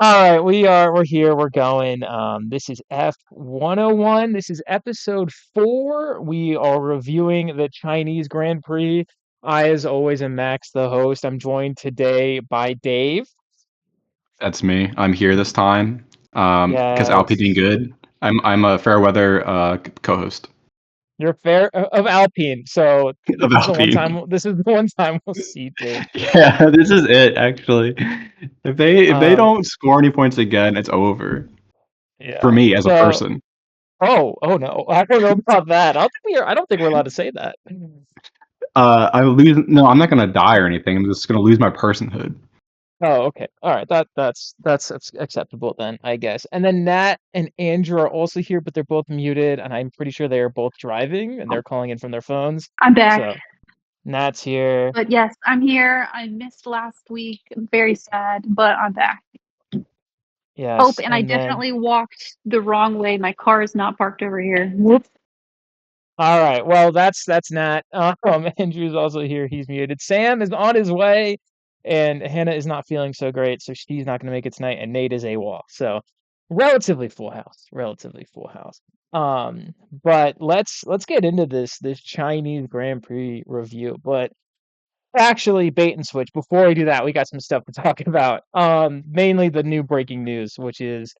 All right, we're here, we're going. This is F101. This is episode 4. We are reviewing the Chinese Grand Prix. I, as always, am Max, the host. I'm joined today by Dave. That's me. I'm here this time because Alpine being Yes, good. I'm a fair weather co-host you're fair of Alpine. So of Alpine. this is the one time we'll see Dave. Yeah, this is it actually. If they Um, don't score any points again, it's over for yeah. me as a So, person. oh no, I don't know about that. I don't think we're allowed to say that. I lose. No, I'm not gonna die or anything. I'm just gonna lose my personhood. Oh, okay. All right. That's acceptable then, I guess. And then Nat and Andrew are also here, but they're both muted, and I'm pretty sure they are both driving and they're calling in from their phones. I'm back. So Nat's here. But yes, I'm here. I missed last week. I'm very sad, but I'm back. Yes. And I And then definitely walked the wrong way. My car is not parked over here. Whoops. all right. Well, that's Nat. Andrew's also here. He's muted. Sam is on his way, and Hannah is not feeling so great, so she's not going to make it tonight. And Nate is AWOL. So relatively full house. Relatively full house. But let's get into this Chinese Grand Prix review. But actually, bait and switch. Before we do that, we got some stuff to talk about. Mainly the new breaking news, which is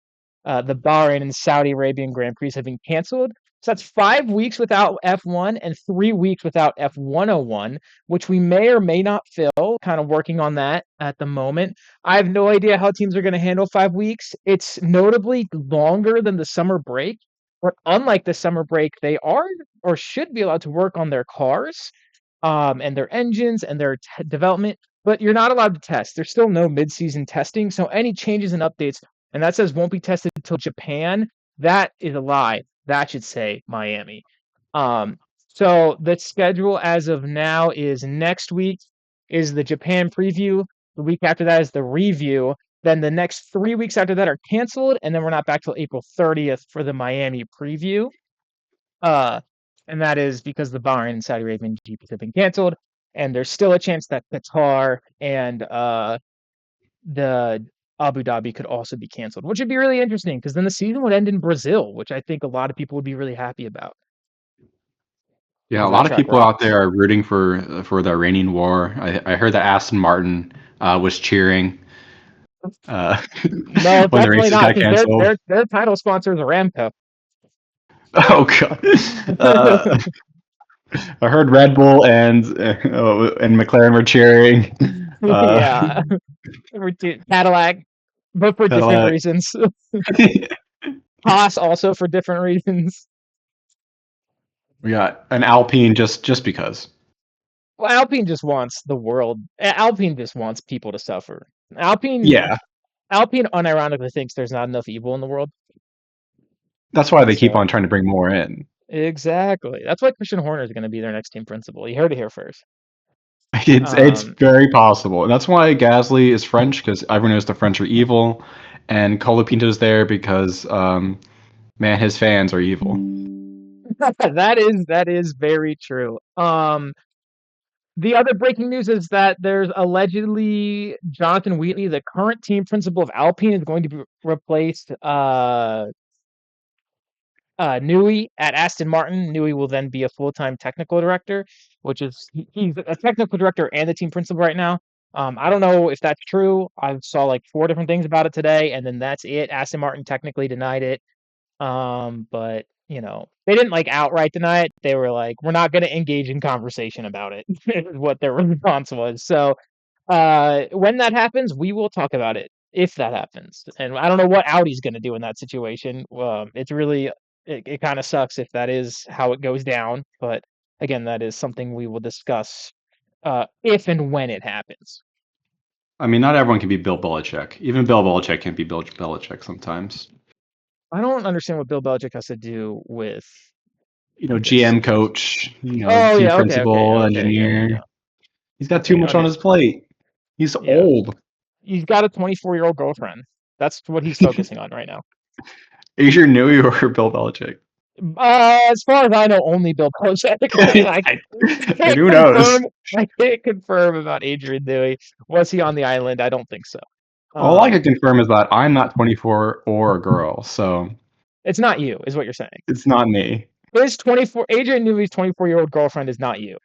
the Bahrain and Saudi Arabian Grand Prix have been canceled. So that's 5 weeks without F1 and 3 weeks without F101, which we may or may not fill. Kind of working on that at the moment. I have no idea how teams are going to handle 5 weeks. It's notably longer than the summer break, but unlike the summer break, they are or should be allowed to work on their cars and their engines and their development, but you're not allowed to test. There's still no mid-season testing, so any changes and updates, and that says won't be tested until Japan. That is a lie. That should say Miami. Um, so the schedule as of now is next week is the Japan preview. The week after that is the review. Then the next 3 weeks after that are canceled, and then we're not back till April 30th for the Miami preview. Uh, and that is because the Bahrain and Saudi Arabian GPs have been canceled, and there's still a chance that Qatar and the Abu Dhabi could also be canceled, which would be really interesting because then the season would end in Brazil, which I think a lot of people would be really happy about Yeah, a because that lot of track people out rocks. there are rooting for the Iranian war. I heard that Aston Martin was cheering uh, No, when the definitely races not got because canceled. their title sponsor is Aramco. Oh God. Uh, I heard Red Bull and McLaren were cheering. Uh, Yeah, Cadillac, but for different Cadillac. reasons. Haas also for different reasons. We got an Alpine just because. Well, Alpine just wants the world. Alpine just wants people to suffer. Yeah, Alpine unironically thinks there's not enough evil in the world. that's why they keep So on trying to bring more in. exactly, that's why Christian Horner is going to be their next team principal. You heard it here first. It's Um, very possible, and that's why Gasly is French because everyone knows the French are evil, and Colapinto's there because man, his fans are evil. that is very true. The other breaking news is that there's allegedly Jonathan Wheatley, the current team principal of Alpine, is going to be replaced. Newey at Aston Martin. Newey will then be a full-time technical director, which is he's a technical director and the team principal right now. I don't know if that's true. I saw like 4 different things about it today, and then that's it. Aston Martin technically denied it. But they didn't like outright deny it. They were like, "We're not going to engage in conversation about it." Is what their response was. So, when that happens, we will talk about it if that happens. And I don't know what Audi's going to do in that situation. It's really it kind of sucks if that is how it goes down. But again, that is something we will discuss if and when it happens. I mean, not everyone can be Bill Belichick. Even Bill Belichick can't be Bill Belichick sometimes. I don't understand what Bill Belichick has to do with this GM situation. coach, Oh team yeah, principal, okay, yeah. engineer. He's got too Okay, much on his plate. He's yeah. old. He's got a 24-year-old girlfriend. That's what he's focusing on right now. Asia Nui or Bill Belichick. As far as I know, only Bill Belichick. I I, and can't who knows? confirm. I can't confirm about Adrian Newey. Was he on the island? I don't think so. All I can Um, confirm is that I'm not 24 or a girl, so it's not you, is what you're saying. it's not me. His 24, Adrian Newey's 24-year-old girlfriend is not you.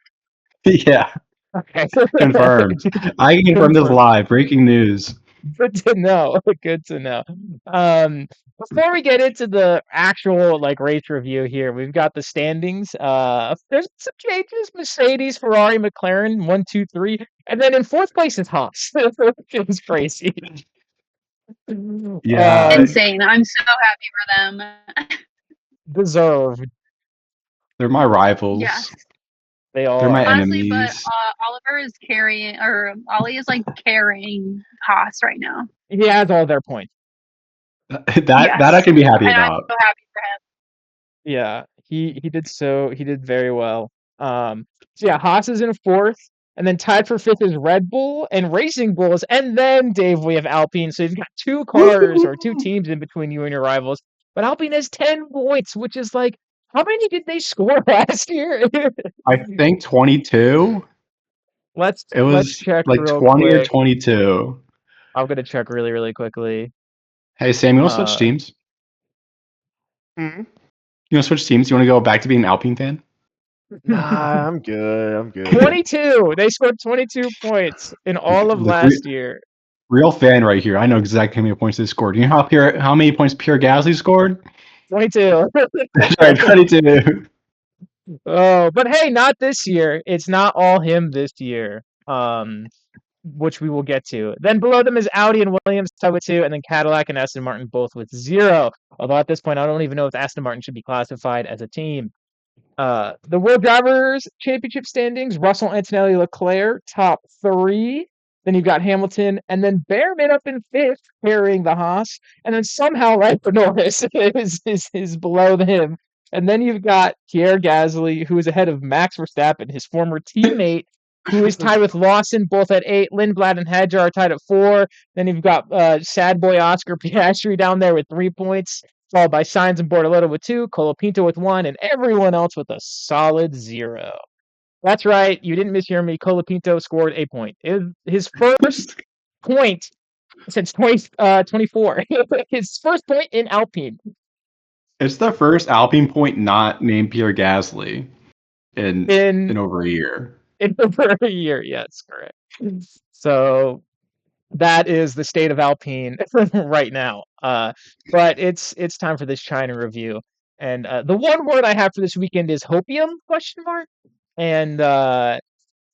Yeah, Okay. confirmed. I can confirm this Confirmed. live. Breaking news. Good to know. Good to know. Before we get into the actual like race review here, we've got the standings. There's some changes: Mercedes, Ferrari, McLaren, 1, 2, 3, and then in fourth place is Haas, which is crazy. Yeah, Insane. I'm so happy for them. Deserved. they're my Yes. rivals. They They're my are. Honestly, but enemies. Oliver is carrying, or Ollie is like carrying Haas right now. He has all their points. That I Yes. can be happy And I'm about. so happy for him. Yeah, he did very well. So yeah, Haas is in fourth, and then tied for fifth is Red Bull and Racing Bulls, and then Dave, we have Alpine. So you've got two cars or two teams in between you and your rivals. But Alpine has 10 points, which is like, how many did they score last year? I think 22. It Let's was check like real 20 or quick. 22. I'm gonna check really, really quickly. Hey, Sam, you want to switch Uh, teams? You want to switch teams? You want to go back to being an Alpine fan? Nah, I'm good. I'm good. 22. They scored 22 points in all of Look, last year. real fan right here. I know exactly how many points they scored. You know how many points Pierre Gasly scored? 22. That's right, 22. Oh, but hey, not this year. It's not all him this year. Which we will get to. Then below them is Audi and Williams tied with 2, and then Cadillac and Aston Martin both with 0. Although at this point, I don't even know if Aston Martin should be classified as a team. The World Drivers' Championship standings: Russell, Antonelli, Leclerc, top 3. Then you've got Hamilton, and then Behrman up in 5th, carrying the Haas, and then somehow Lando Norris is below him. And then you've got Pierre Gasly, who is ahead of Max Verstappen, his former teammate, who is tied with Lawson, both at 8. Lindblad and Hadjar are tied at 4. Then you've got sad boy Oscar Piastri down there with 3 points, followed by Sainz and Bortoleto with 2, Colapinto with 1, and everyone else with a solid 0. That's right, you didn't mishear me. Colapinto scored a point. It was his first point since 2024. His first point in Alpine. It's the first Alpine point not named Pierre Gasly in In over a year. over a year, yes, correct. So that is the state of Alpine right now. But it's time for this China review. And the one word I have for this weekend is hopium, question mark. And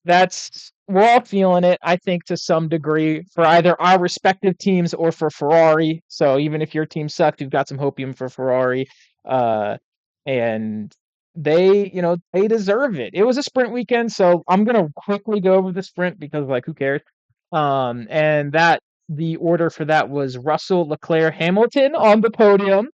that's we're all feeling it, I think, to some degree for either our respective teams or for Ferrari. So even if your team sucked, you've got some hopium for Ferrari. And they deserve it. It was a sprint weekend, so I'm gonna quickly go over the sprint because like who cares? And that the order for that was Russell, Leclerc, Hamilton on the podium.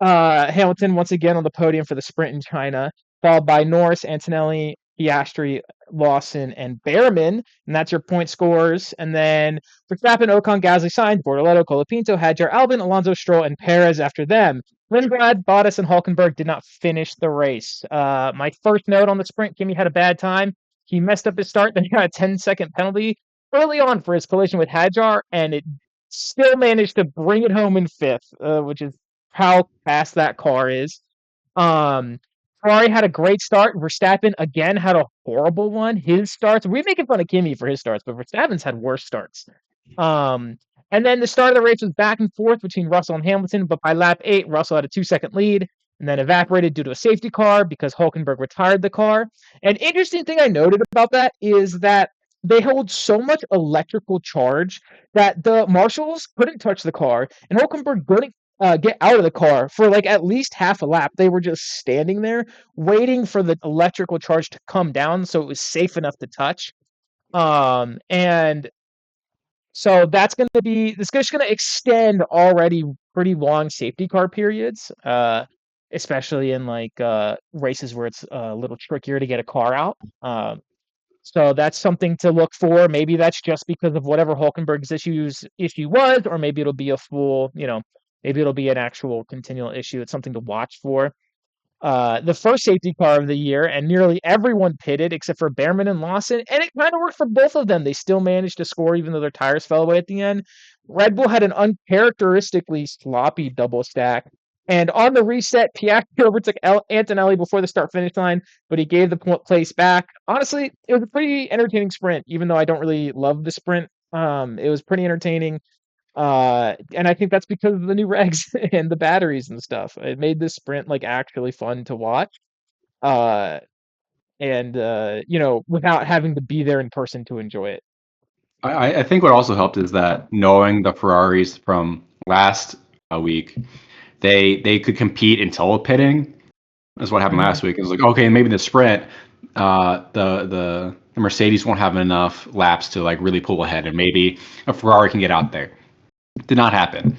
Hamilton once again on the podium for the sprint in China, followed by Norris, Antonelli, Piastri, Lawson, and Behrman, and that's your point scores. And then Verstappen, Ocon, Gasly, Sainz, Bortoleto, Colapinto, Hadjar, Albon, Alonso, Stroll, and Perez after them. Lindblad, Bottas, and Hulkenberg did not finish the race. My first note on the sprint: Kimi had a bad time. He messed up his start, then he got a 10-second penalty early on for his collision with Hadjar, and it still managed to bring it home in fifth, which is how fast that car is. Um, Ferrari had a great start. Verstappen again had a horrible one. His starts, we're making fun of Kimi for his starts, but Verstappen's had worse starts. Um, and then the start of the race was back and forth between Russell and Hamilton, but by lap 8, Russell had a 2-second lead and then evaporated due to a safety car because Hulkenberg retired the car. An interesting thing I noted about that is that they hold so much electrical charge that the marshals couldn't touch the car, and Hulkenberg couldn't get out of the car for like at least half a lap. They were just standing there waiting for the electrical charge to come down so it was safe enough to touch. And so that's going to be this is going to extend already pretty long safety car periods, especially in like races where it's a little trickier to get a car out. So that's something to look for. Maybe that's just because of whatever Hulkenberg's issue was, or maybe it'll be a full, maybe it'll be an actual continual issue. It's something to watch for. The first safety car of the year, and nearly everyone pitted except for Behrman and Lawson, and it kind of worked for both of them. They still managed to score even though their tires fell away at the end. Red Bull had an uncharacteristically sloppy double stack. And on the reset, Piastri overtook Antonelli before the start-finish line, but he gave the place back. Honestly, it was a pretty entertaining sprint, even though I don't really love the sprint. It was pretty entertaining. And I think that's because of the new regs and the batteries and stuff. It made this sprint like actually fun to watch. And without having to be there in person to enjoy it. I think what also helped is that knowing the Ferraris from last week, they could compete until pitting. That's what happened last week. It was like, okay, maybe the sprint, the Mercedes won't have enough laps to like really pull ahead, and maybe a Ferrari can get out there. Did not happen.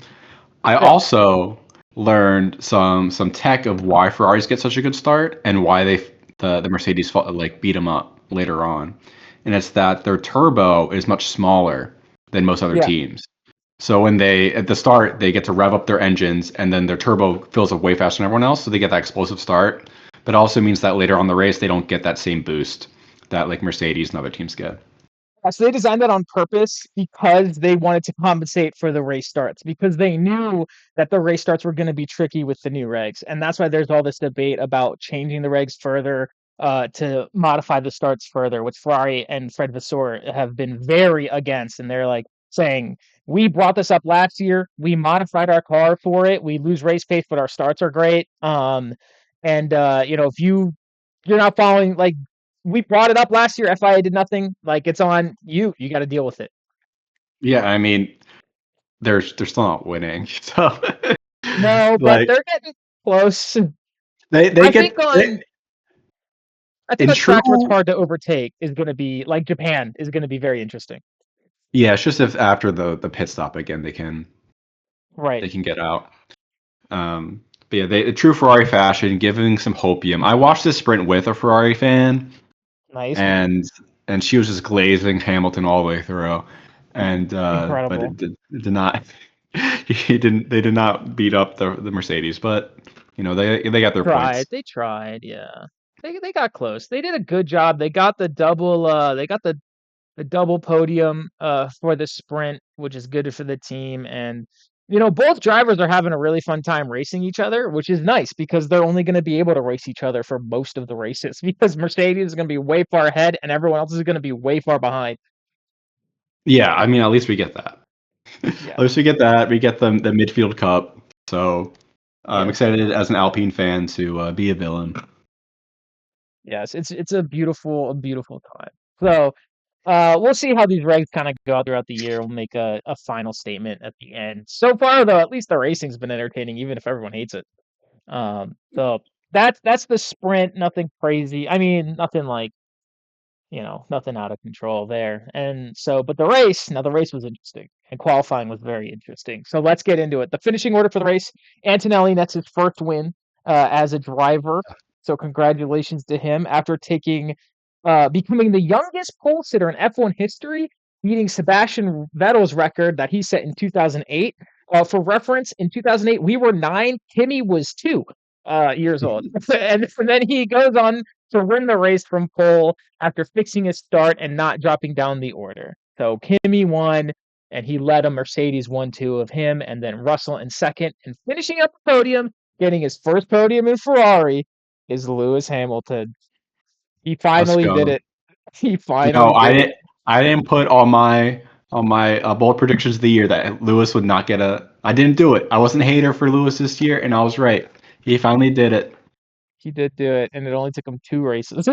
I also learned some tech of why Ferraris get such a good start and why the Mercedes like beat them up later on, and it's that their turbo is much smaller than most other teams. So when they at the start they get to rev up their engines and then their turbo fills up way faster than everyone else, so they get that explosive start. But it also means that later on the race they don't get that same boost that like Mercedes and other teams get. So they designed that on purpose because they wanted to compensate for the race starts, because they knew that the race starts were going to be tricky with the new regs. And that's why there's all this debate about changing the regs further to modify the starts further, which Ferrari and Fred Vasseur have been very against. And they're like saying, we brought this up last year. We modified our car for it. We lose race pace, but our starts are great. If you're not following, like, we brought it up last year. FIA did nothing. Like, it's on you. You got to deal with it. Yeah, I mean, they're still not winning, so no, but they're getting close. I think on tracks what's hard to overtake is going to be like Japan is going to be very interesting. Yeah, it's just if after the pit stop again they can get out. But yeah, the true Ferrari fashion, giving some hopium. I watched this sprint with a Ferrari fan. Nice. And she was just glazing Hamilton all the way through. And incredible. But it did not they did not beat up the Mercedes, but they got their points. They tried, yeah. They got close. They did a good job. They got the double the double podium for the sprint, which is good for the team. And both drivers are having a really fun time racing each other, which is nice because they're only going to be able to race each other for most of the races because Mercedes is going to be way far ahead and everyone else is going to be way far behind. Yeah, I mean, at least we get that. At least we get that. We get the midfield cup. So I'm excited as an Alpine fan to be a villain. Yes, it's a beautiful time. So we'll see how these regs kind of go out throughout the year. We'll make a final statement at the end. So far, though, at least the racing's been entertaining, even if everyone hates it. So that's the sprint. Nothing crazy. I mean, nothing like, nothing out of control there. And so, but the race was interesting and qualifying was very interesting. So let's get into it. The finishing order for the race: Antonelli nets his first win as a driver. So congratulations to him after becoming the youngest pole sitter in F1 history, beating Sebastian Vettel's record that he set in 2008. For reference, in 2008, we were 9. Kimi was 2 years old. And then he goes on to win the race from pole after fixing his start and not dropping down the order. So Kimi won, and he led a Mercedes 1-2 of him, and then Russell in second. And finishing up the podium, getting his first podium in Ferrari, is Lewis Hamilton. He finally did it. He finally did it. I didn't put on my bold predictions of the year that Lewis would not get I didn't do it. I wasn't a hater for Lewis this year, and I was right. He finally did it. He did do it, and it only took him 2 races.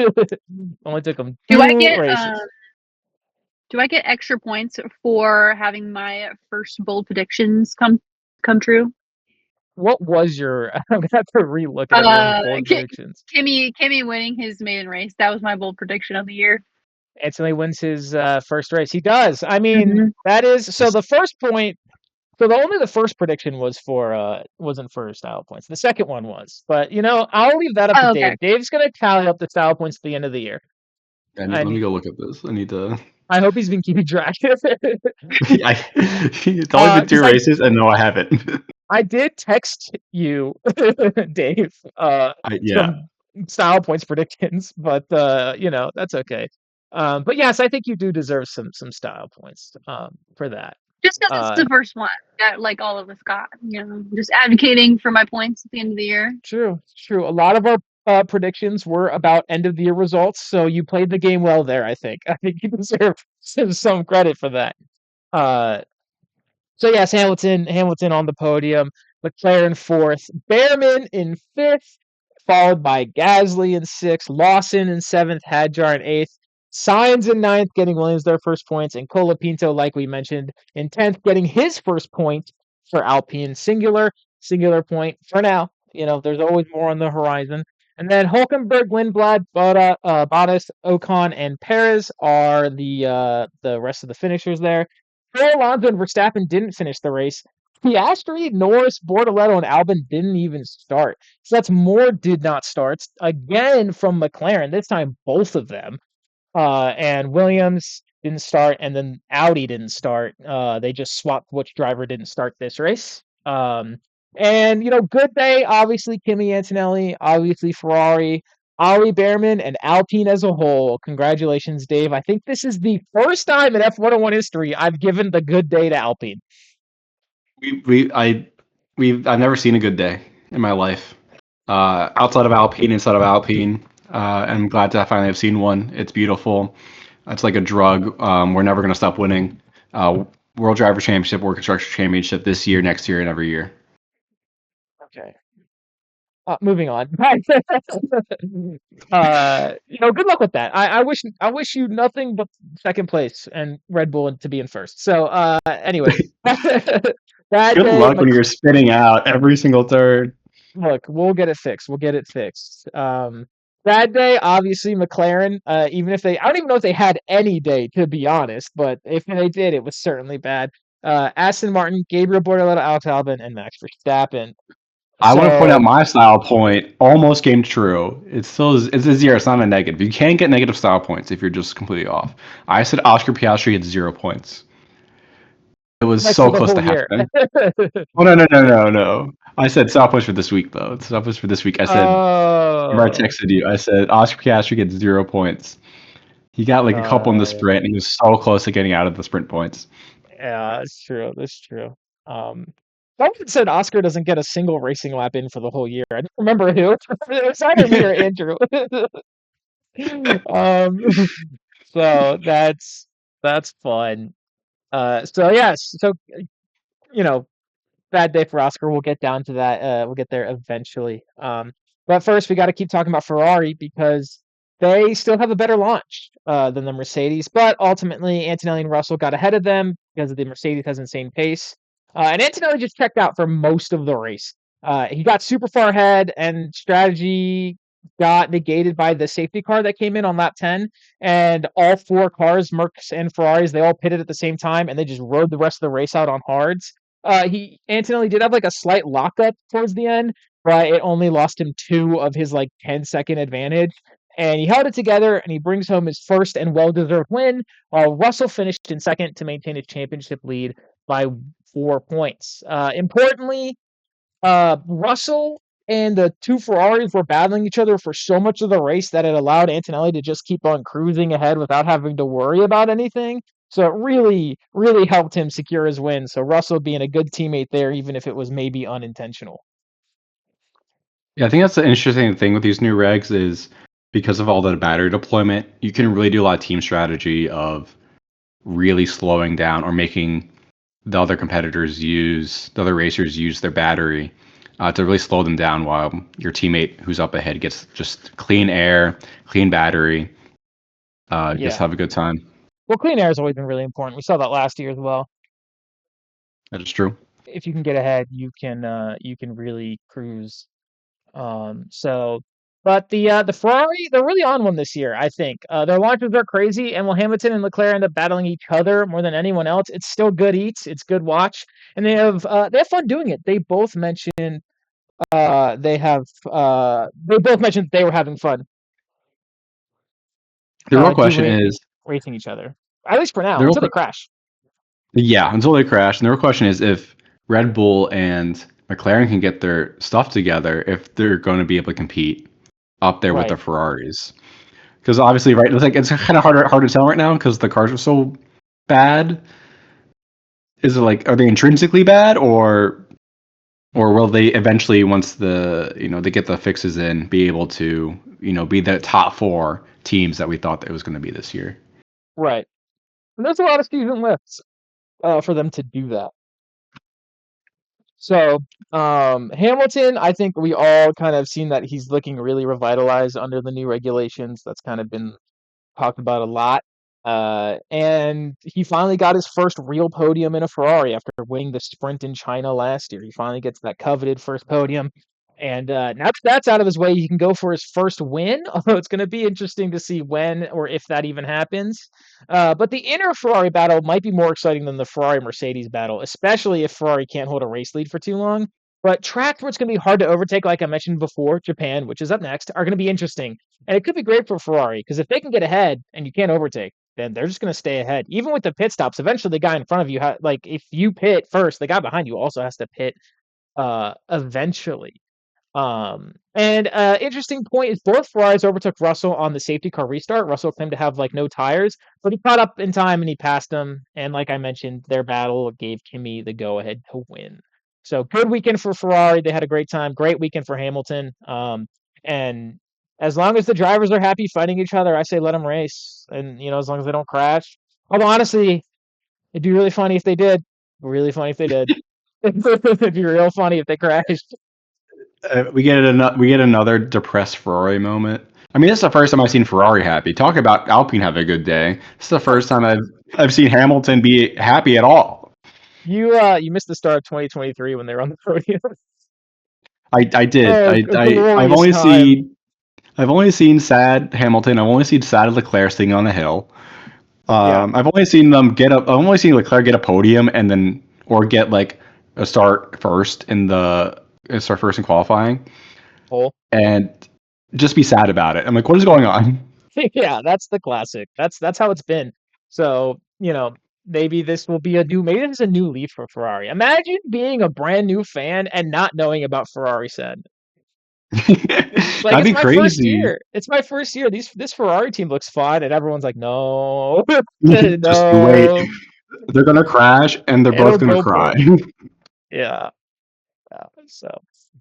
Only took him 2 races. Do I get extra points for having my first bold predictions come true? What was your? I'm gonna have to relook at everyone's bold predictions. Kimi winning his maiden race. That was my bold prediction of the year. Anthony wins his first race. He does. I mean, that is so. The first point. So the first prediction was wasn't for style points. The second one was, but I'll leave that up to Dave. Dave's gonna tally up the style points at the end of the year. Let me go look at this. I need to. I hope he's been keeping track. It's only been 2 races, and no, I haven't. I did text you, Dave. Some style points predictions, but that's okay. But yes, I think you do deserve some style points for that. Just because it's the first one that like all of us got, just advocating for my points at the end of the year. True. A lot of our predictions were about end of the year results, so you played the game well there. I think. I think you deserve some credit for that. Uh, So yes, Hamilton on the podium, McLaren fourth, Behrman in fifth, followed by Gasly in sixth, Lawson in seventh, Hadjar in eighth, Sainz in ninth, getting Williams their first points, and Colapinto, like we mentioned, in 10th, getting his first point for Alpine, singular point for now. There's always more on the horizon. And then Hulkenberg, Lindblad, Bottas, Ocon, and Perez are the rest of the finishers there. Alonso and Verstappen didn't finish the race. Piastri, Norris, Bortoletto, and Albon didn't even start. So that's more did not start. Again from McLaren, this time both of them. And Williams didn't start, and then Audi didn't start. They just swapped which driver didn't start this race. And good day, obviously Kimi Antonelli, obviously Ferrari, Ollie Behrman, and Alpine as a whole. Congratulations, Dave. I think this is the first time in F101 history I've given the good day to Alpine. I've never seen a good day in my life. Outside of Alpine, inside of Alpine. I'm glad to finally have seen one. It's beautiful. It's like a drug. We're never going to stop winning. World Driver Championship, World Constructor Championship this year, next year, and every year. Okay. Moving on. Good luck with that. I wish you nothing but second place and Red Bull to be in first. So, anyway, that Good day, luck when you're spinning out every single turn. Look, we'll get it fixed. That day, obviously, McLaren, even if I don't even know if they had any day, to be honest, but if they did, it was certainly bad. Aston Martin, Gabriel Bortoletto, Alex Albon, and Max Verstappen. I want to point out my style point almost came true. It's a 0. It's not a negative. You can't get negative style points if you're just completely off. I said Oscar Piastri had 0 points. It was Like so for the close whole to year. happening. Oh no! I said style points for this week though. Style points for this week. I said. Remember I texted you. I said Oscar Piastri gets 0 points. He got like a couple in the sprint, and he was so close to getting out of the sprint points. Yeah, that's true. Someone said Oscar doesn't get a single racing lap in for the whole year. I don't remember who. It was either me or Andrew. So that's fun. So yes, so you know, bad day for Oscar. We'll get down to that. We'll get there eventually. But first, we got to keep talking about Ferrari because they still have a better launch than the Mercedes. But ultimately, Antonelli and Russell got ahead of them because the Mercedes has insane pace. And Antonelli just checked out for most of the race. He got super far ahead, and strategy got negated by the safety car that came in on lap 10. And all four cars, Mercs and Ferraris, they all pitted at the same time, and they just rode the rest of the race out on hards. Antonelli did have like a slight lockup towards the end, but it only lost him 2 of his like 10-second advantage. And he held it together and he brings home his first and well-deserved win, while Russell finished in second to maintain his championship lead by 4 points. Importantly, Russell and the 2 Ferraris were battling each other for so much of the race that it allowed Antonelli to just keep on cruising ahead without having to worry about anything. So it really, really helped him secure his win. So Russell being a good teammate there, even if it was maybe unintentional. Yeah, I think that's the interesting thing with these new regs is because of all the battery deployment, you can really do a lot of team strategy of really slowing down or making the other racers use their battery to really slow them down while your teammate who's up ahead gets just clean air, clean battery, just have a good time. Well, clean air has always been really important. We saw that last year as well. That is true. If you can get ahead, you can really cruise. But the Ferrari, they're really on one this year, I think. Their launches are crazy, and while Hamilton and Leclerc end up battling each other more than anyone else, it's still good eats, it's good watch, and they have fun doing it. They both mentioned they both mentioned they were having fun. The real question is racing each other. At least for now, until they crash. Yeah, until they crash. And the real question is if Red Bull and McLaren can get their stuff together, if they're going to be able to compete up there with the Ferraris. Because obviously, right, it's kind of hard to tell right now because the cars are so bad. is it like, are they intrinsically bad, or will they eventually, once they get the fixes in, be able to be the top 4 teams that we thought that it was going to be this year? Right. And there's a lot of season left for them to do that. So Hamilton, I think we all kind of seen that he's looking really revitalized under the new regulations. That's kind of been talked about a lot. And he finally got his first real podium in a Ferrari after winning the sprint in China last year. He finally gets that coveted first podium. And now that that's out of his way, he can go for his first win. Although it's going to be interesting to see when or if that even happens. But the inner Ferrari battle might be more exciting than the Ferrari Mercedes battle, especially if Ferrari can't hold a race lead for too long. But tracks where it's going to be hard to overtake, like I mentioned before, Japan, which is up next, are going to be interesting. And it could be great for Ferrari because if they can get ahead and you can't overtake, then they're just going to stay ahead. Even with the pit stops, eventually the guy in front of you, like if you pit first, the guy behind you also has to pit eventually. And interesting point is both Ferraris overtook Russell on the safety car restart. Russell claimed to have like no tires, but he caught up in time and he passed him. And like I mentioned, their battle gave Kimi the go ahead to win. So good weekend for Ferrari. They had a great time. Great weekend for Hamilton. And as long as the drivers are happy fighting each other, I say let them race. And as long as they don't crash. Although honestly, it'd be really funny if they did. Really funny if they did. It'd be real funny if they crashed. We get another depressed Ferrari moment. I mean, this is the first time I've seen Ferrari happy. Talk about Alpine have a good day. This is the first time I've seen Hamilton be happy at all. You missed the start of 2023 when they were on the podium. I did. Oh, a I've glorious only time. seen sad Hamilton. I've only seen sad Leclerc sitting on the hill. Yeah. I've only seen them get up. I've only seen Leclerc get a podium and then or get like a start first in qualifying Hole. and just be sad about it. I'm like, what is going on? Yeah, that's the classic. That's how it's been. So, maybe this will be maybe this is a new leaf for Ferrari. Imagine being a brand new fan and not knowing about Ferrari said. Like That'd it's be my first crazy. year. It's my first year. This Ferrari team looks fun and everyone's like, "No." Just you wait. No. They're gonna crash and they're It'll both gonna go for cry. it. Yeah. So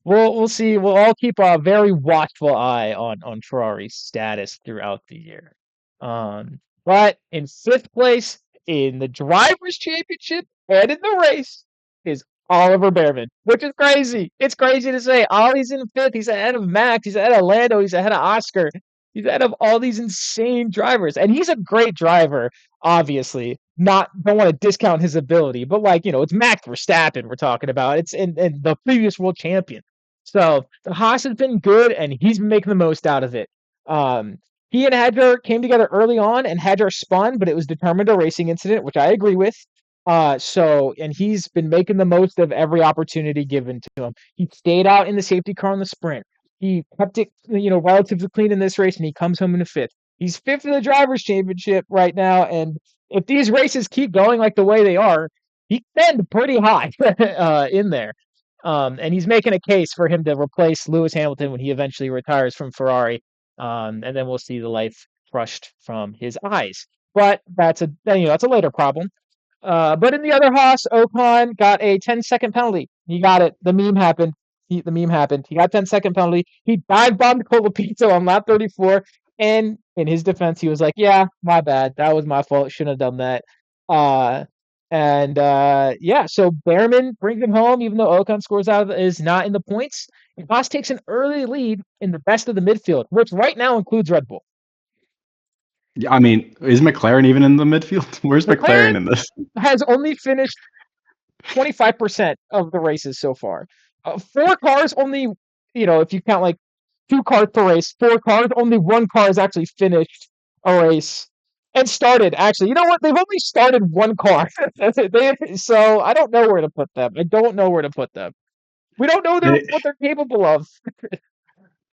we'll see. We'll all keep a very watchful eye on Ferrari's status throughout the year. But in 5th place in the drivers' championship and in the race is Oliver Behrman, which is crazy. It's crazy to say. Ollie's in 5th. He's ahead of Max. He's ahead of Lando. He's ahead of Oscar. He's ahead of all these insane drivers, and he's a great driver. Obviously, don't want to discount his ability, but it's Max Verstappen we're talking about. It's in the previous world champion. So the Haas has been good, and he's been making the most out of it. He and Hadjar came together early on, and Hadjar spun, but it was determined a racing incident, which I agree with. And he's been making the most of every opportunity given to him. He stayed out in the safety car in the sprint. He kept it, relatively clean in this race, and he comes home in 5th. He's 5th in the drivers' championship right now, and if these races keep going like the way they are, he can end pretty high in there. And he's making a case for him to replace Lewis Hamilton when he eventually retires from Ferrari. And then we'll see the life crushed from his eyes. But that's a later problem. But in the other Haas, Ocon got a 10-second penalty. He got it. The meme happened. The meme happened. He got 10-second penalty. He dive bombed Colapinto on lap 34. And in his defense, he was like, "Yeah, my bad. That was my fault. Shouldn't have done that." Yeah, so Behrman brings him home, even though Ocon is not in the points. And Haas takes an early lead in the best of the midfield, which right now includes Red Bull. Yeah, I mean, is McLaren even in the midfield? Where's McLaren in this? Has only finished 25% of the races so far. 4 cars only, if you count like 2 cars per race, 4 cars, only 1 car has actually finished a race and started. Actually, you know what? They've only started 1 car. So I don't know where to put them. I don't know where to put them. We don't know what they're capable of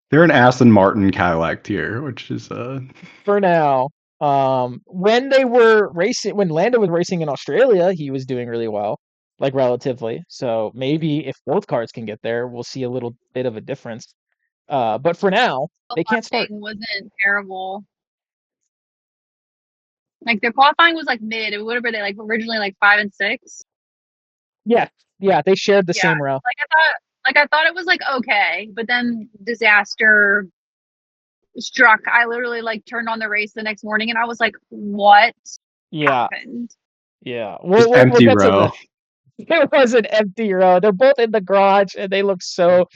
They're an Aston Martin Cadillac tier, which is for now. When Lando was racing in Australia, he was doing really well, like relatively. So maybe if both cars can get there, we'll see a little bit of a difference. But for now, they can't start. Qualifying wasn't terrible. Like their qualifying was like mid. It would have been like originally like 5 and 6. Yeah, they shared the Yeah, same row. I thought it was like okay, but then disaster struck. I literally like turned on the race the next morning and I was like, what Yeah, happened? yeah. Just We'll empty get to row. the. It was an empty row. They're both in the garage, and they look so.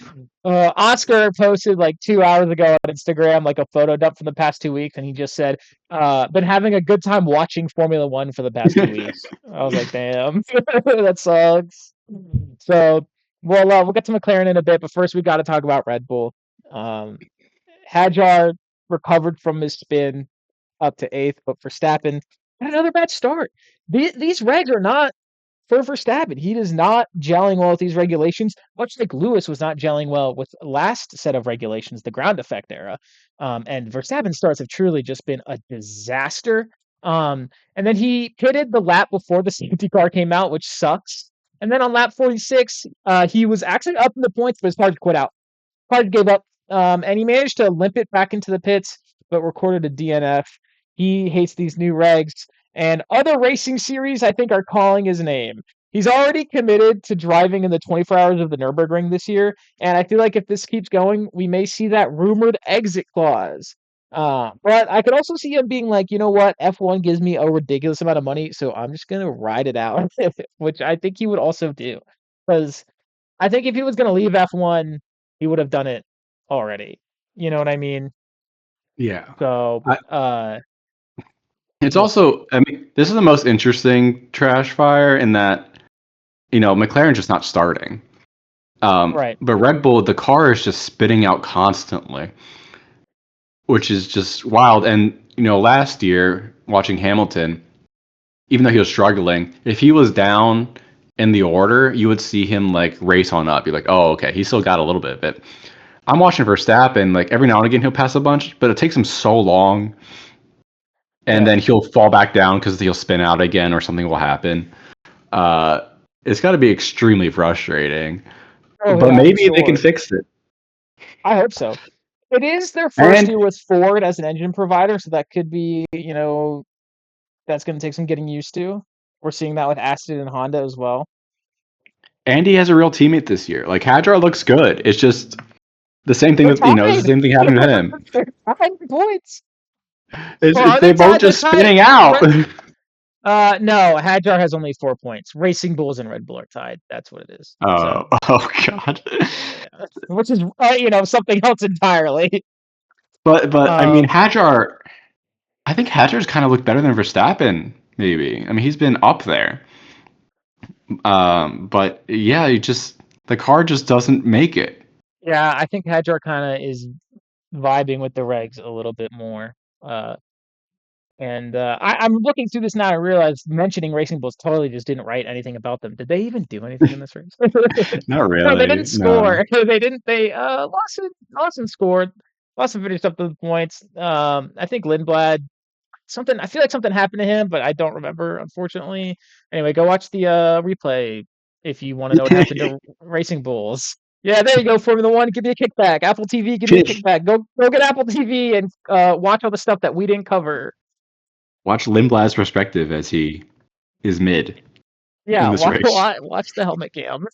Oscar posted like 2 hours ago on Instagram like a photo dump from the past 2 weeks, and he just said, "Been having a good time watching Formula One for the past 2 weeks." I was like, "Damn, that sucks." So, we'll get to McLaren in a bit, but first we got to talk about Red Bull. Um, Hadjar recovered from his spin up to eighth, but Verstappen had another bad start. These regs are not for Verstappen. He is not gelling well with these regulations, much like Lewis was not gelling well with last set of regulations, the ground effect era. And Verstappen starts have truly just been a disaster. And then he pitted the lap before the safety car came out, which sucks. And then on lap 46, he was actually up in the points, but his car quit out. Hard gave up, and he managed to limp it back into the pits, but recorded a DNF. He hates these new regs, and other racing series, I think, are calling his name. He's already committed to driving in the 24 hours of the Nürburgring this year, and I feel like if this keeps going, we may see that rumored exit clause. But I could also see him being like, you know what, F1 gives me a ridiculous amount of money, so I'm just gonna ride it out, which I think he would also do, because I think if he was going to leave F1, he would have done it already. You know what I mean? Yeah. So, I, it's yeah, also, I mean, this is the most interesting trash fire in that, McLaren's just not starting. right. But Red Bull, the car is just spitting out constantly, which is just wild. And, last year, watching Hamilton, even though he was struggling, if he was down in the order, you would see him like race on up. You're like, oh, okay, he still got a little bit of it. I'm watching Verstappen, like every now and again he'll pass a bunch, but it takes him so long, and Yeah. then he'll fall back down because he'll spin out again or something will happen. Uh, it's got to be extremely frustrating, Oh, but yeah, I'm maybe they can sure. fix it. I hope so. It is their first And year with Ford as an engine provider, so that could be, that's going to take some getting used to. We're seeing that with Aston and Honda as well. Andy has a real teammate this year. Like Hadjar looks good. It's just the same thing They're with it's the tied. same thing happening to him. They're tied in points. It's, Or it's are they they both tied? They're just tied. spinning out. No, Hadjar has only 4 points. Racing Bulls and Red Bull are tied. That's what it is. Oh, So, oh God. yeah, which is something else entirely. But I mean Um, Hadjar. I think Hadjar's kind of looked better than Verstappen. Maybe. I mean he's been up there. But yeah, the car just doesn't make it. yeah, I think Hadjar kind of is vibing with the regs a little bit more. Uh, and I'm looking through this now. I realize mentioning Racing Bulls totally just didn't write anything about them. Did they even do anything in this race? Not No, they didn't really. No. score. They didn't. They Lawson scored. Lawson finished up the points. I think Lindblad something. I feel like something happened to him, but I don't remember, unfortunately. Anyway, go watch the replay if you want to know what happened to Racing Bulls. Yeah, there you go. Formula One, give me a kickback. Apple TV, give me a kickback. Go get Apple TV and watch all the stuff that we didn't cover. Watch Lindblad's perspective as he is mid in Yeah, this race. watch the helmet cam.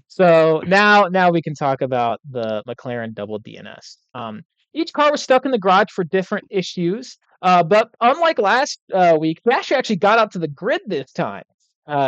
So now we can talk about the McLaren double DNS. Each car was stuck in the garage for different issues, but unlike last week, Piastri actually got out to the grid this time.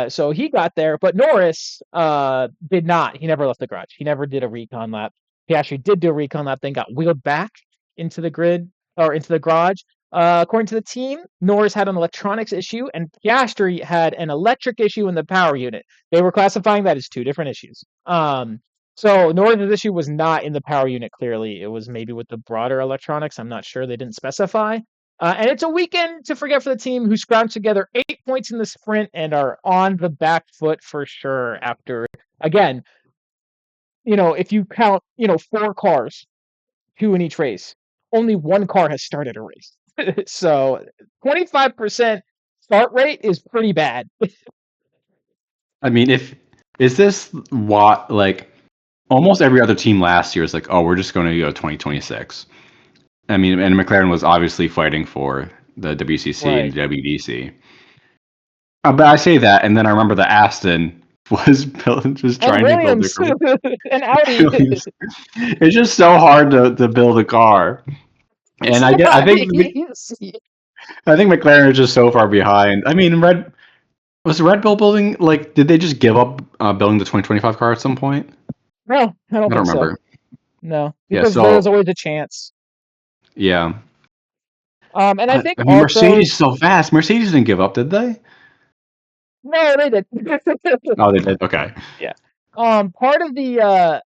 So he got there, but Norris did not. He never left the garage. He never did a recon lap. Piastri did do a recon lap, then got wheeled back into the grid or into the garage. According to the team, Norris had an electronics issue, and Piastri had an electric issue in the power unit. They were classifying that as two different issues. So Norris's issue was not in the power unit, clearly. It was maybe with the broader electronics. I'm not sure. They didn't specify. And it's a weekend to forget for the team who scrounged together 8 points in the sprint and are on the back foot for sure after, again, if you count, 4 cars, 2 in each race, only one car has started a race. So 25% start rate is pretty bad. I mean, if is this what like almost every other team last year is like, oh, we're just going to go 2026. I mean, and McLaren was obviously fighting for the WCC and Right. the WDC. But I say that, and then I remember the Aston was And trying to build a Williams car. and Audi. It's just so hard to build a car, It's and not easy. I think McLaren is just so far behind. I mean, Red Bull building, like, did they just give up building the 2025 car at some point? No, I don't I don't think so. remember. No, Yeah, because there's so always a chance. yeah, And I but think I mean, also Mercedes is so fast. Mercedes didn't give up, did they? no, they did. Oh, they did. Okay. Yeah. Part of the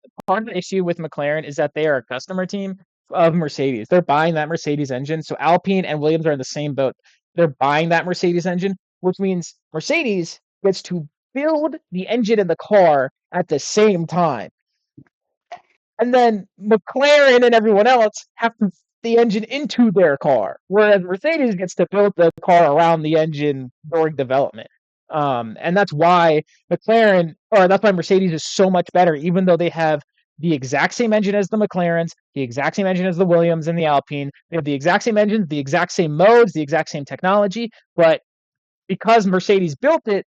issue with McLaren is that they are a customer team of Mercedes. They're buying that Mercedes engine. So Alpine and Williams are in the same boat. They're buying that Mercedes engine, which means Mercedes gets to build the engine in the car at the same time. And then McLaren and everyone else have to fit the engine into their car, whereas Mercedes gets to build the car around the engine during development. And that's why that's why Mercedes is so much better, even though they have the exact same engine as the McLarens, the exact same engine as the Williams and the Alpine. They have the exact same engines, the exact same modes, the exact same technology, but because Mercedes built it,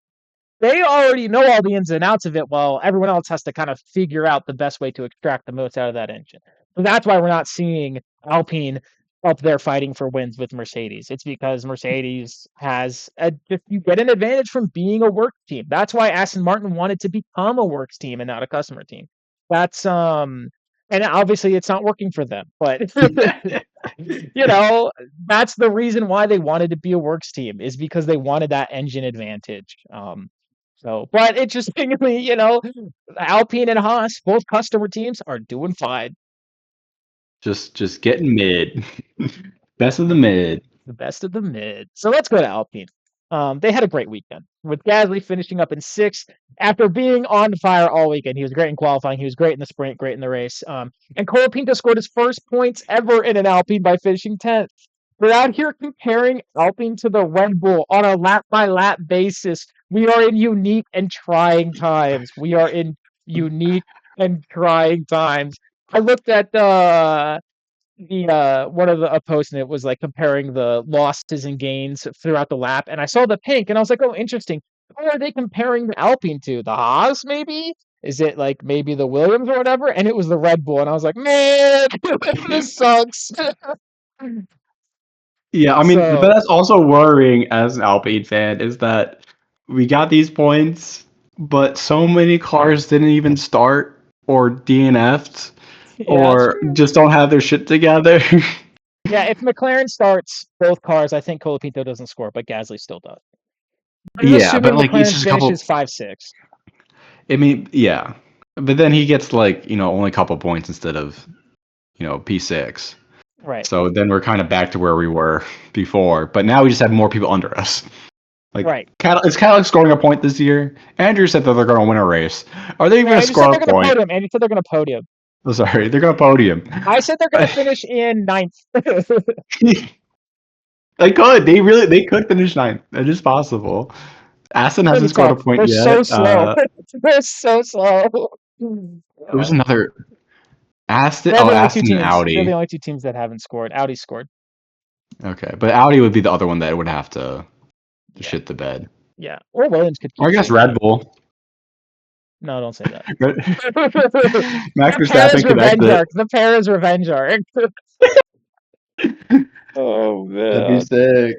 they already know all the ins and outs of it, while everyone else has to kind of figure out the best way to extract the most out of that engine. So that's why we're not seeing Alpine up there fighting for wins with Mercedes. It's because Mercedes has just you get an advantage from being a work team. That's why Aston Martin wanted to become a works team and not a customer team. That's and obviously it's not working for them, but you know, that's the reason why they wanted to be a works team, is because they wanted that engine advantage. But interestingly, Alpine and Haas, both customer teams, are doing fine. Just getting mid. Best of the mid. The best of the mid. So let's go to Alpine. They had a great weekend with Gasly finishing up in sixth after being on fire all weekend. He was great in qualifying. He was great in the sprint, great in the race. And Colapinto scored his first points ever in an Alpine by finishing 10th. We're out here comparing Alpine to the Red Bull on a lap by lap basis. We are in unique and trying times. We are in unique and trying times. I looked at the one of the posts, and it was like comparing the losses and gains throughout the lap, and I saw the pink and I was like, oh, interesting. Who are they comparing the Alpine to? The Haas, maybe? Is it like maybe the Williams or whatever? And it was the Red Bull, and I was like, man, this sucks. Yeah, I mean, but So that's also worrying as an Alpine fan, is that we got these points, but so many cars didn't even start or DNF'd yeah, it's or true. just don't have their shit together. Yeah, if McLaren starts both cars, I think Colapinto doesn't score, but Gasly still does. I'm Yeah, but assuming like it's McLaren just a finishes couple. 5-6. I mean, yeah, but then he gets like only a couple points instead of P6. Right, So then we're kind of back to where we were before, but now we just have more people under us. Like, right. is Cadillac scoring a point this year? Andrew said that they're going to win a race. Are they even No, going to Andy said score they're a going to point? podium. Andy said they're going to podium. Oh, sorry, they're going to podium. I said they're going to finish in ninth. They could. They could finish ninth. It is possible. Aston It's gonna be hasn't scored a tough. point They're so yet. slow. They're so slow. There was Yeah. another Aston. They're Oh, the only two Aston and teams. They're the Audi. only two teams that haven't scored. Audi scored. Okay, but Audi would be the other one that would have to Yeah, shit the bed. yeah. Or Williams could Or keep I guess syncing Red up. Bull. No, don't say that. Max The Perez Verstappen revenge connected. arc. The Perez revenge arc. Oh That'd be man. sick.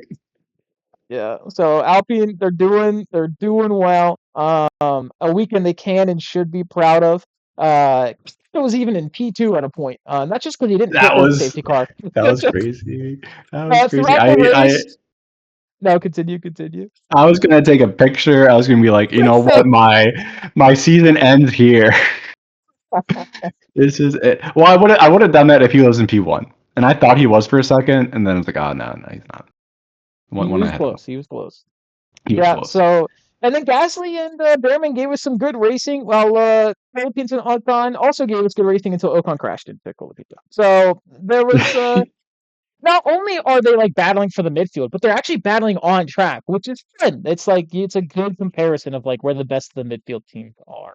Yeah. So Alpine, they're doing well. A weekend they can and should be proud of. It was even in P2 at a point. Not just because he didn't hit That the was safety car. that was crazy. That was crazy. Throughout the race. No, continue. I was gonna take a picture. I was gonna be like, you know what, my season ends here. This is it. Well, I would have done that if he was in P1, and I thought he was for a second, and then I was like, oh no, he's not. He One was ahead of him. close. He was close. He was Yeah. close. So, and then Gasly and Behrman gave us some good racing, while Philippines and Ocon also gave us good racing until Ocon crashed into Colapinto. So there was not only are they like battling for the midfield, but they're actually battling on track, which is fun. It's like it's a good comparison of like where the best of the midfield teams are.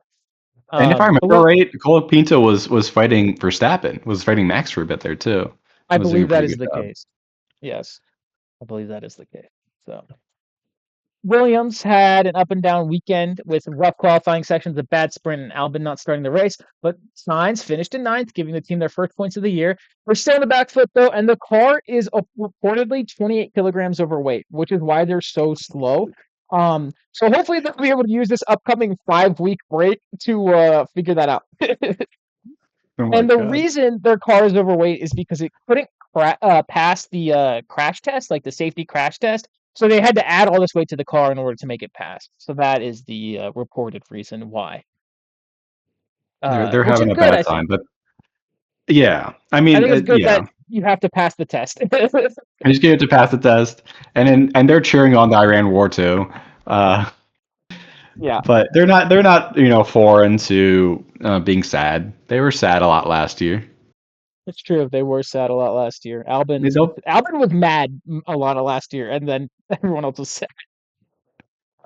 And if I But remember look, right, Colapinto was fighting Verstappen, was fighting Max for a bit there too. I Was doing a believe that pretty is good the job. case. Yes, I believe that is the case. So Williams had an up and down weekend with rough qualifying sections, a bad sprint, and Albon not starting the race. But Sainz finished in ninth, giving the team their first points of the year. We're still in the back foot though, and the car is reportedly 28 kilograms overweight, which is why they're so slow. So hopefully they'll be able to use this upcoming 5-week break to figure that out. Oh my And the god. reason their car is overweight is because it couldn't pass the crash test, like the safety crash test. So they had to add all this weight to the car in order to make it pass. So that is the reported reason why. They're Which is having a good, I bad think. time, but yeah, I I mean, think it's good that yeah, you have to pass the test. I just get it to pass the test, and they're cheering on the Iran war too. Uh, Yeah, but they're not foreign to being sad. They were sad a lot last year. it's true. They were sad a lot last year. They'll Albin was mad a lot of last year, and then everyone else was sad.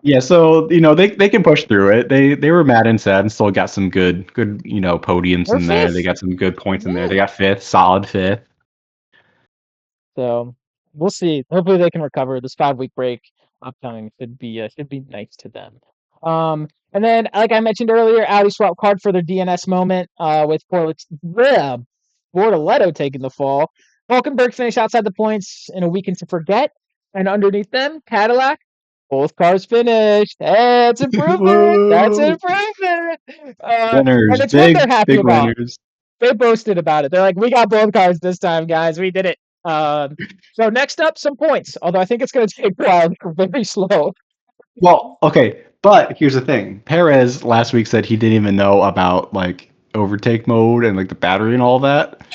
Yeah, so they can push through it. They were mad and sad and still got some good podiums We're in there. They fifth. got some good points in there. Yeah. They got fifth, solid fifth. So we'll see. Hopefully they can recover. This 5-week break upcoming should be nice to them. And then like I mentioned earlier, Audi swap card for their DNS moment with Bortoletto taking the fall. Hulkenberg finished outside the points in a weekend to forget, and underneath them, Cadillac. Both cars finished. Hey, it's improvement. That's Whoa! improvement. And Winners, it's what they're happy big about. winners. They boasted about it. They're like, we got both cars this time, guys. We did it. So next up, some points. Although I think it's going to take a while. They're very slow. Well, okay, but here's the thing. Perez last week said he didn't even know about like overtake mode and like the battery and all that.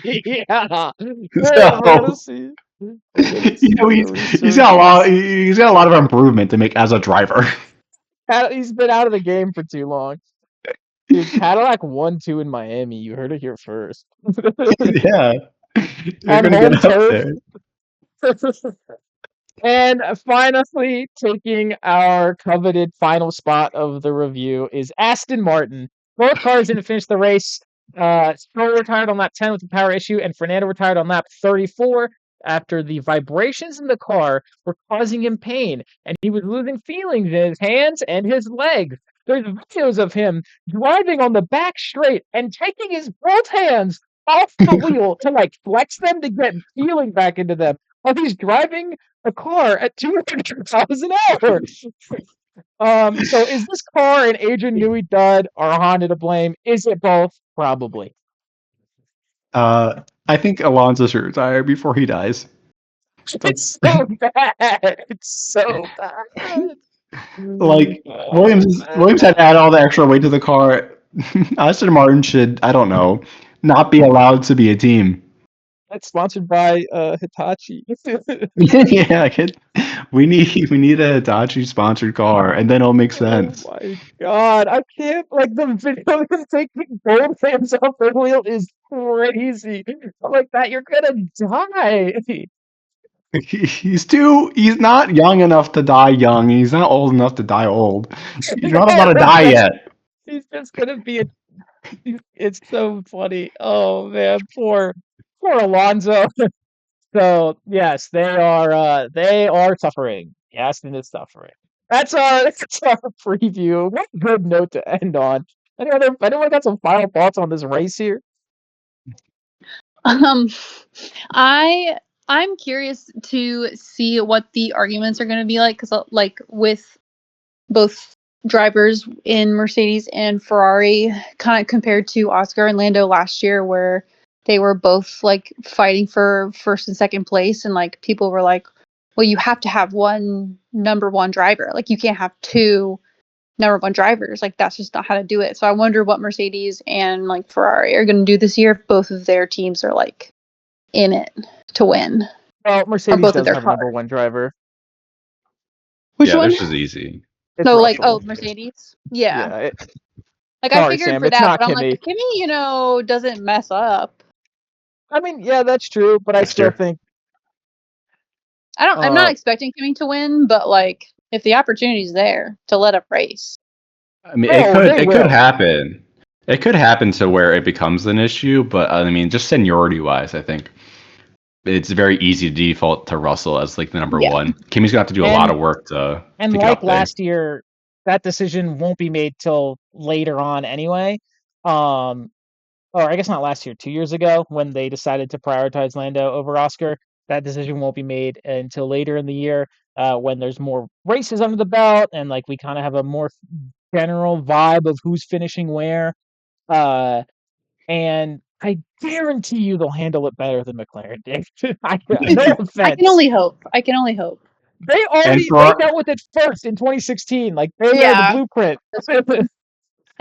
Yeah, we're gonna So see. We're gonna you see know a he's got a lot resurgence. he's got a lot of improvement to make as a driver. He's been out of the game for too long. Dude, Cadillac 1-2 in Miami. You heard it here first. Yeah, they're On gonna home get up turf. there. And finally, taking our coveted final spot of the review is Aston Martin. Both cars didn't finish the race. Stroll retired on lap 10 with a power issue, and Fernando retired on lap 34 after the vibrations in the car were causing him pain, and he was losing feelings in his hands and his legs. There's videos of him driving on the back straight and taking his both hands off the wheel to like flex them to get feeling back into them while he's driving a car at 200 miles an hour. So is this car an Adrian Newey dud or Honda to blame? Is it both? Probably. I think Alonso should retire before he dies. It's so bad. It's so bad. Like Oh, Williams had man. to add all the extra weight to the car. Aston Martin should, I don't know, not be allowed to be a team. That's sponsored by Hitachi. Yeah, we need a Hitachi sponsored car, and then it'll make Oh sense. my god. I can't like the video of him taking both hands off the wheel is crazy. I'm like that, you're gonna die. He's not young enough to die young. He's not old enough to die old. You're not about to die Right. yet. He's just gonna be a it's so funny. Oh man, poor Alonso. So yes, they are suffering. Aston is suffering. That's our preview. What a good note to end on. Anyone got some final thoughts on this race here? Um, I I'm curious to see what the arguments are going to be like because like with both drivers in Mercedes and Ferrari, kind of compared to Oscar and Lando last year, where they were both like fighting for first and second place, and like people were like, "Well, you have to have one number one driver. Like you can't have two number one drivers. Like that's just not how to do it." So I wonder what Mercedes and like Ferrari are going to do this year if both of their teams are like in it to win, Well, or Mercedes both of does their have a number cars. one driver. Which Yeah, one? this is easy. It's So like, Russell. oh, Mercedes. Yeah. Yeah. Like I Sorry, figured Sam. for It's that, not but I'm like, Kimmy. if Kimmy, doesn't mess up. I mean, yeah, that's true, but I still Esther. think I'm not uh expecting Kimmy to win, but like if the opportunity's there to let up race. I mean, oh, they it could will. happen. It could happen to where it becomes an issue, but I mean, just seniority wise, I think it's very easy to default to Russell as like the number Yeah. one. Kimmy's gonna have to do a lot And of work to and get like up there. last year, that decision won't be made till later on anyway. Or I guess not last year, 2 years ago when they decided to prioritize Lando over Oscar. That decision won't be made until later in the year, when there's more races under the belt and like we kind of have a more general vibe of who's finishing where. Uh, and I guarantee you they'll handle it better than McLaren did. No I can offense. only hope. I can only hope. And They dealt with it first in 2016. Like they are the Yeah. blueprint.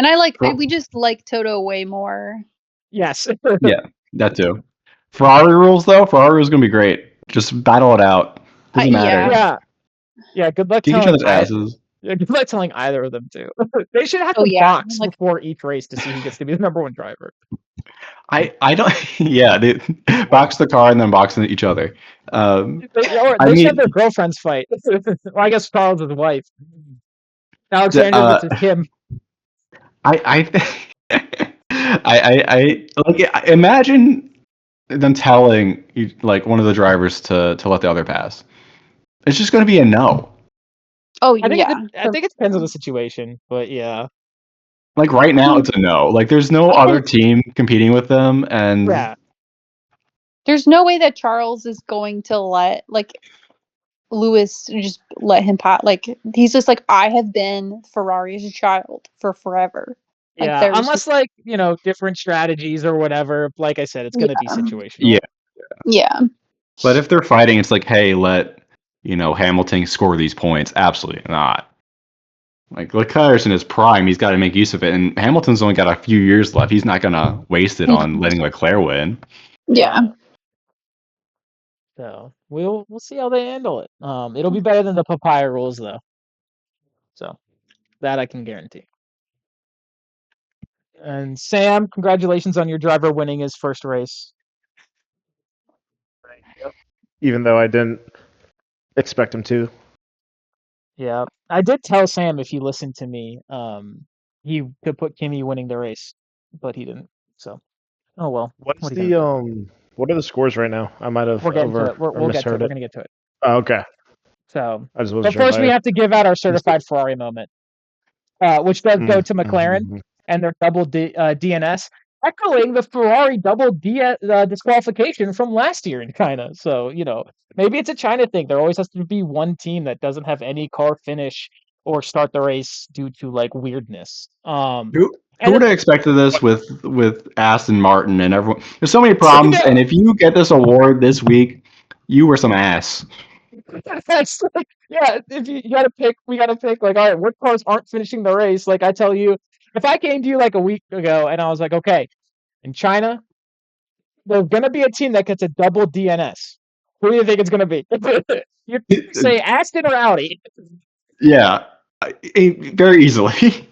And For- we just like Toto way more. Yes. yeah, that too. Ferrari rules though, Ferrari rules gonna be great. Just battle it out. Doesn't matter. Yeah. Yeah. Yeah. Good luck Kick each telling other's asses. Yeah, good luck telling either of them too. They should have Oh to yeah. box Like before each race to see who gets to be the number one driver. I don't. Yeah, they box the car and then box each other. Or I they should have mean, their girlfriends fight. Well, I guess Charles is his wife. the, Alexandra versus Kim. I think I like imagine them telling like one of the drivers to let the other pass. It's just going to be a no. oh I think yeah. I think it depends on the situation, but yeah. Like right now, it's a no. Like there's no other team competing with them, and Yeah. There's no way that Charles is going to let like Lewis just let him pass. Like he's just like, I have been Ferrari's child for forever. Like Yeah. there's Unless like, different strategies or whatever. Like I said, it's gonna be situational. yeah. but if they're fighting, it's like, hey, let Hamilton score these points. Absolutely not. Like Leclerc's in his prime, he's got to make use of it, and Hamilton's only got a few years left. He's not gonna waste it on letting Leclerc win. Yeah. So we'll see how they handle it. It'll be better than the papaya rules though. So that I can guarantee. And Sam, congratulations on your driver winning his first race. Even though I didn't expect him to. Yeah, I did tell Sam if he listened to me, he could put Kimmy winning the race, but he didn't. So, oh well. What's What are you gonna the what are the scores right now? I might have We're getting to over it. or We'll get to it. misheard We're it. gonna get to it. Oh, okay. So, I just wasn't but sure if first we I have to give out our missed it. certified Ferrari moment, which does go to McLaren Mhm. and their double DNS, echoing the Ferrari double disqualification from last year in China. So, maybe it's a China thing. There always has to be one team that doesn't have any car finish or start the race due to like weirdness. Who And would then, have expected this with Aston Martin and everyone? There's so many problems, and if you get this award this week, you were some ass. that's like, yeah, if you gotta pick, we gotta pick like, all right, what cars aren't finishing the race? Like I tell you, if I came to you like a week ago and I was like, okay, in China, there's gonna be a team that gets a double DNS. Who do you think it's gonna be? You say Aston or Audi. Yeah, very easily.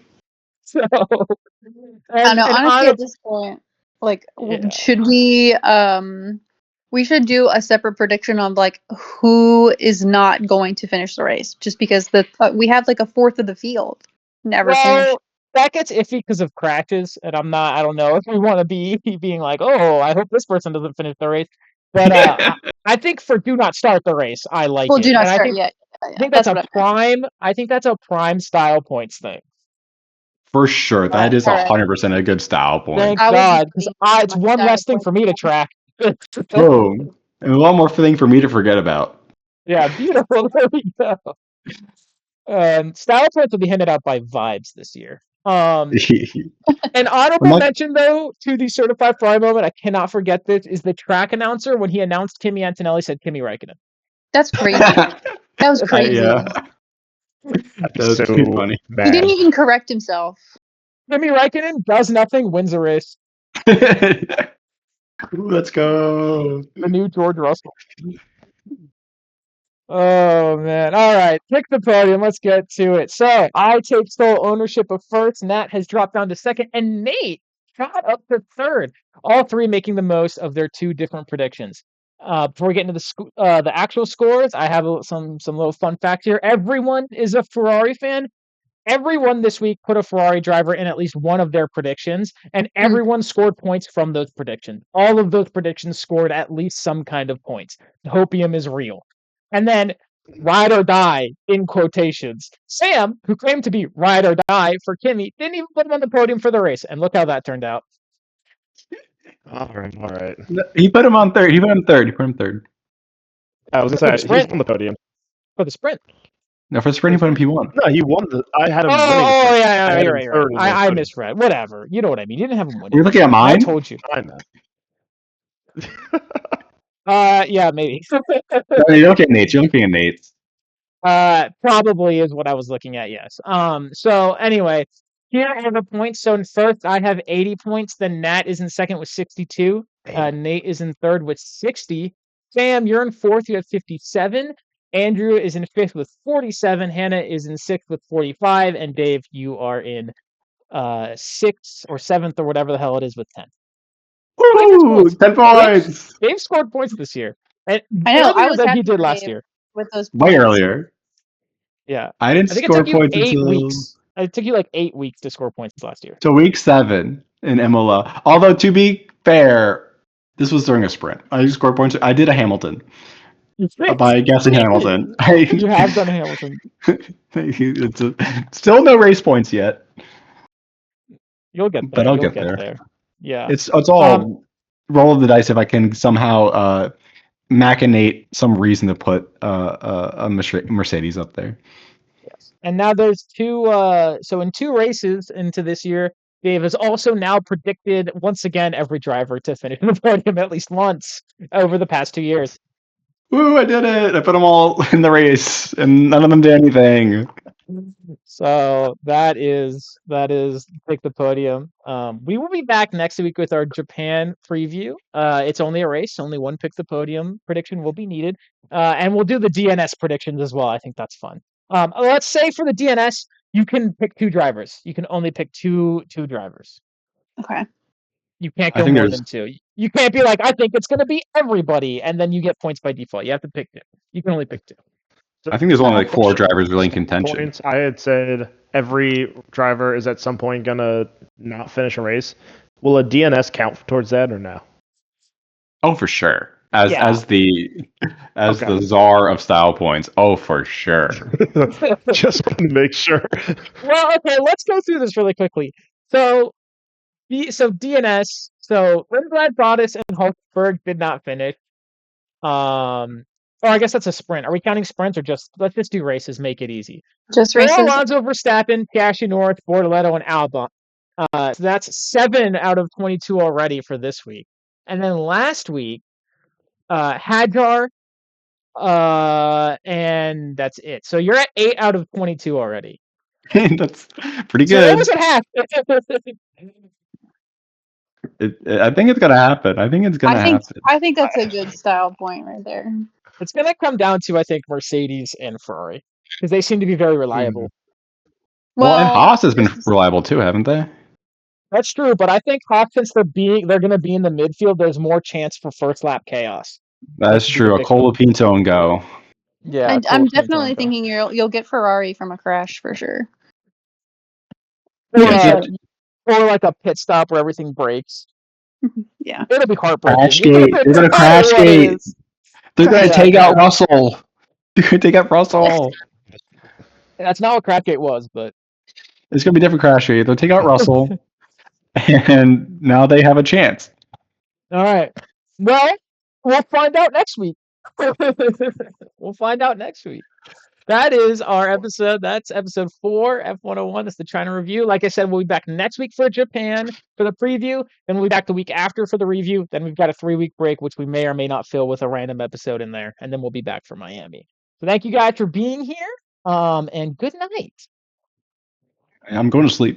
So, I don't know. and Honestly, at this point, like, yeah. should we should do a separate prediction on like who is not going to finish the race, just because we have like a fourth of the field never finished. Well, that gets iffy because of crashes, and I don't know if we want to be being like, oh, I hope this person doesn't finish the race. But I think for do not start the race, I like Well, it, do not and I start think yet. I think that's That's a what I meant. prime. I think that's a prime style points thing. For sure, that is All right. 100% a good style point. Thank I will be God, because waiting it's for my one style less thing point. for me to track. Boom, and a lot more thing for me to forget about. Yeah, beautiful. There we go. Style points will be handed out by Vibes this year. An I'm honorable not. mention, though, to the certified Ferrari moment, I cannot forget this, is the track announcer when he announced Kimi Antonelli said Kimi Räikkönen. That's crazy. That was crazy. Yeah, that was pretty So funny. He didn't bad. even correct himself. Kimi Räikkönen does nothing, wins a race. Let's go. The new George Russell. Oh man! All right, pick the podium. Let's get to it. So I take sole ownership of first. Nat has dropped down to second, and Nate shot up to third. All three making the most of their two different predictions. Before we get into the actual scores, I have some little fun facts here. Everyone is a Ferrari fan, everyone this week put a Ferrari driver in at least one of their predictions, and everyone scored points from those predictions. All of those predictions scored at least some kind of points. Hopium is real. And then ride or die in quotations. Sam, who claimed to be ride or die for Kimi, didn't even put him on the podium for the race, and look how that turned out. All right. He put him on third. He put him third. I was For gonna the say he's sprint. on the podium. For the sprint. No, for the sprint, he put him P1. No, he won I had him winning. Oh, the yeah, I had you're him right. third in the I podium. misread. Whatever. You know what I mean. You didn't have him winning. You're looking at mine? I told you. I know. Yeah, maybe. No, you're looking at Nate's. You're looking at Nate's. Probably is what I was looking at, yes. So anyway, here are the points. So in first, I have 80 points. Then Nat is in second with 62. Nate is in third with 60. Sam, you're in fourth. You have 57. Andrew is in fifth with 47. Hannah is in sixth with 45. And Dave, you are in sixth or seventh or whatever the hell it is with 10. Woo! 10 points! Dave scored points this year. And I know. I earlier was than happy he did for last Dave year. with those Way points. earlier. Yeah. I didn't I think it score took you points 8 until weeks. It took you like 8 weeks to score points last year. to week 7 in Imola. Although to be fair, this was during a sprint. I scored points. I did a Hamilton by guessing Hamilton. You have done Hamilton. Still no race points yet, You'll get there. but I'll You'll get there. Yeah. It's all roll of the dice if I can somehow machinate some reason to put a Mercedes up there. Yes. And now there's two. So in 2 races into this year, Dave has also now predicted once again every driver to finish the podium at least once over the past 2 years. Woo! I did it! I put them all in the race, and none of them did anything. So that is pick the podium. We will be back next week with our Japan preview. It's only a race, only one pick the podium prediction will be needed, and we'll do the DNS predictions as well. I think that's fun. Let's say for the DNS, you can pick 2 drivers. You can only pick two drivers. Okay. You can't I go think more there's- than 2. You can't be like, I think it's going to be everybody, and then you get points by default. You have to pick 2. You can only pick 2. I think there's only like 4 drivers really in contention. Points. I had said every driver is at some point gonna not finish a race. Will a DNS count towards that or no? Oh, for sure. As the Okay. czar of style points. Oh, for sure. Just want to make sure. Well, okay, let's go through this really quickly. So DNS. So Lindblad, Bottas, and Hulkenberg did not finish. Or I guess that's a sprint. Are we counting sprints or let's just do races? Make it easy. Just Races. races. Alonso, Verstappen, Piastri, North, Bortoletto, and Albon. So that's 7 out of 22 already for this week. And then last week, Hadjar, and that's it. So you're at 8 out of 22 already. That's pretty So good. it was at half. I think it's gonna happen. I think it's gonna happen. I think that's a good style point right there. It's going to come down to, I think, Mercedes and Ferrari because they seem to be very reliable. Well, and Haas has been reliable too, haven't they? That's true, but I think Haas, since they're going to be in the midfield, there's more chance for first lap chaos. That's true. A Colapinto and go. Yeah, I'm definitely thinking you'll get Ferrari from a crash for sure. Or like a pit stop where everything breaks. Yeah, it'll be heartbreaking. Crashgate. They're gonna crashgate. They're gonna take out Russell. They're gonna take out Russell. That's not what Crashgate was, but it's gonna be different Crashgate. They'll take out Russell, and now they have a chance. All right. Well, we'll find out next week. We'll find out next week. That is our episode. That's episode 4, F101. That's the China review. Like I said, we'll be back next week for Japan for the preview. Then we'll be back the week after for the review. Then we've got a 3-week break, which we may or may not fill with a random episode in there. And then we'll be back for Miami. So thank you guys for being here. And good night. I'm going to sleep.